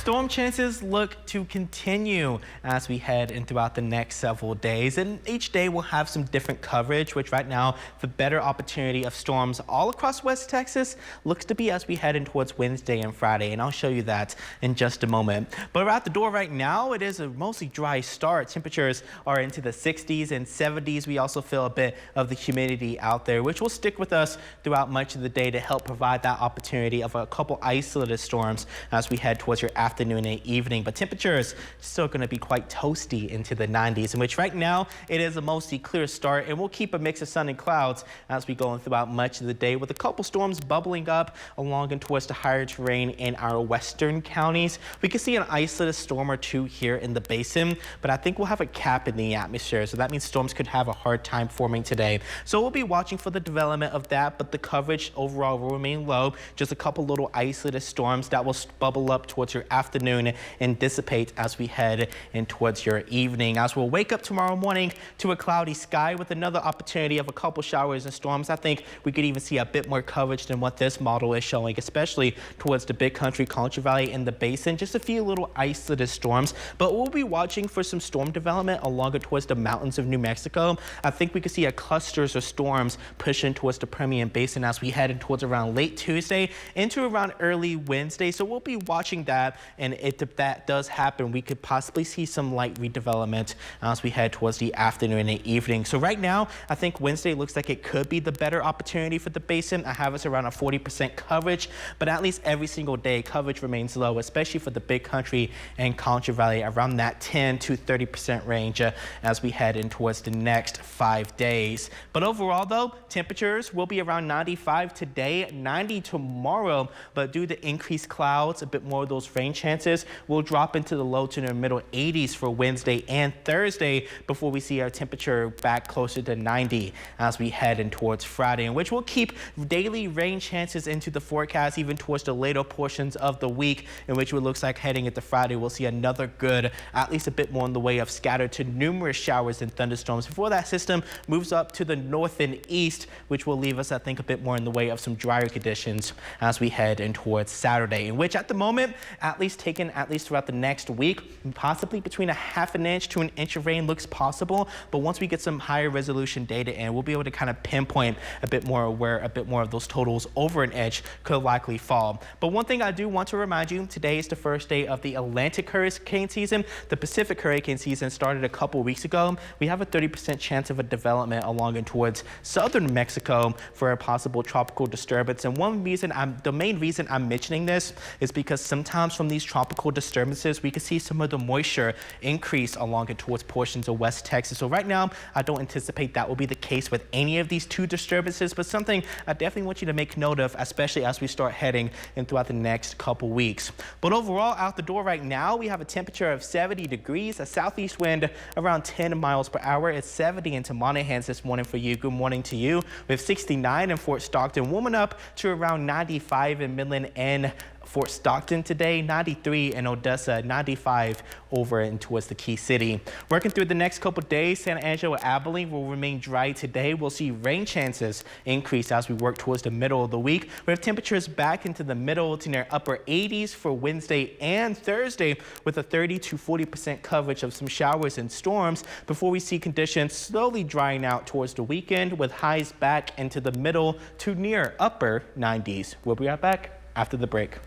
Storm chances look to continue as we head in throughout the next several days, and each day will have some different coverage, which right now the better opportunity of storms all across West Texas looks to be as we head in towards Wednesday and Friday, and I'll show you that in just a moment. But out the door right now, it is a mostly dry start. Temperatures are into the 60s and 70s. We also feel a bit of the humidity out there, which will stick with us throughout much of the day to help provide that opportunity of a couple isolated storms as we head towards your afternoon and evening. But temperatures still going to be quite toasty into the 90s, in which right now it is a mostly clear start, and we'll keep a mix of sun and clouds as we go throughout much of the day, with a couple storms bubbling up along and towards the higher terrain in our western counties. We can see an isolated storm or two here in the basin, but I think we'll have a cap in the atmosphere, so that means storms could have a hard time forming today. So we'll be watching for the development of that, but the coverage overall will remain low. Just a couple little isolated storms that will bubble up towards your afternoon and dissipate as we head in towards your evening, as we'll wake up tomorrow morning to a cloudy sky with another opportunity of a couple showers and storms. I think we could even see a bit more coverage than what this model is showing, especially towards the Big Country, Concho Valley, and the basin. Just a few little isolated storms, but we'll be watching for some storm development along and towards the mountains of New Mexico. I think we could see a clusters of storms pushing towards the Permian Basin as we head in towards around late Tuesday into around early Wednesday. So we'll be watching that, and if that does happen, we could possibly see some light redevelopment as we head towards the afternoon and evening. So right now, I think Wednesday looks like it could be the better opportunity for the basin. I have us around a 40% coverage, but at least every single day coverage remains low, especially for the Big Country and Concho Valley, around that 10 to 30% range as we head in towards the next 5 days. But overall though, temperatures will be around 95 today, 90 tomorrow, but due to increased clouds, a bit more of those rain chances will drop into the low to the middle 80s for Wednesday and Thursday before we see our temperature back closer to 90 as we head in towards Friday, in which we'll keep daily rain chances into the forecast even towards the later portions of the week, in which it looks like heading into Friday we'll see another good, at least a bit more in the way of scattered to numerous showers and thunderstorms before that system moves up to the north and east, which will leave us, I think, a bit more in the way of some drier conditions as we head in towards Saturday, in which at the moment, at least throughout the next week, possibly between a half an inch to an inch of rain looks possible. But once we get some higher resolution data in, we'll be able to kind of pinpoint a bit more where a bit more of those totals over an inch could likely fall. But one thing I do want to remind you, today is the first day of the Atlantic hurricane season. The Pacific hurricane season started a couple weeks ago. We have a 30% chance of a development along and towards southern Mexico for a possible tropical disturbance. And the main reason I'm mentioning this is because sometimes from these tropical disturbances, we can see some of the moisture increase along and towards portions of West Texas. So right now, I don't anticipate that will be the case with any of these two disturbances, but something I definitely want you to make note of, especially as we start heading in throughout the next couple weeks. But overall, out the door right now, we have a temperature of 70 degrees, a southeast wind around 10 miles per hour. It's 70 into Monahans this morning for you. Good morning to you. We have 69 in Fort Stockton, warming up to around 95 in Midland and Fort Stockton today, 93 in Odessa, 95 over and towards the Key City. Working through the next couple days, San Angelo and Abilene will remain dry today. We'll see rain chances increase as we work towards the middle of the week. We have temperatures back into the middle to near upper 80s for Wednesday and Thursday, with a 30 to 40% coverage of some showers and storms before we see conditions slowly drying out towards the weekend, with highs back into the middle to near upper 90s. We'll be right back after the break.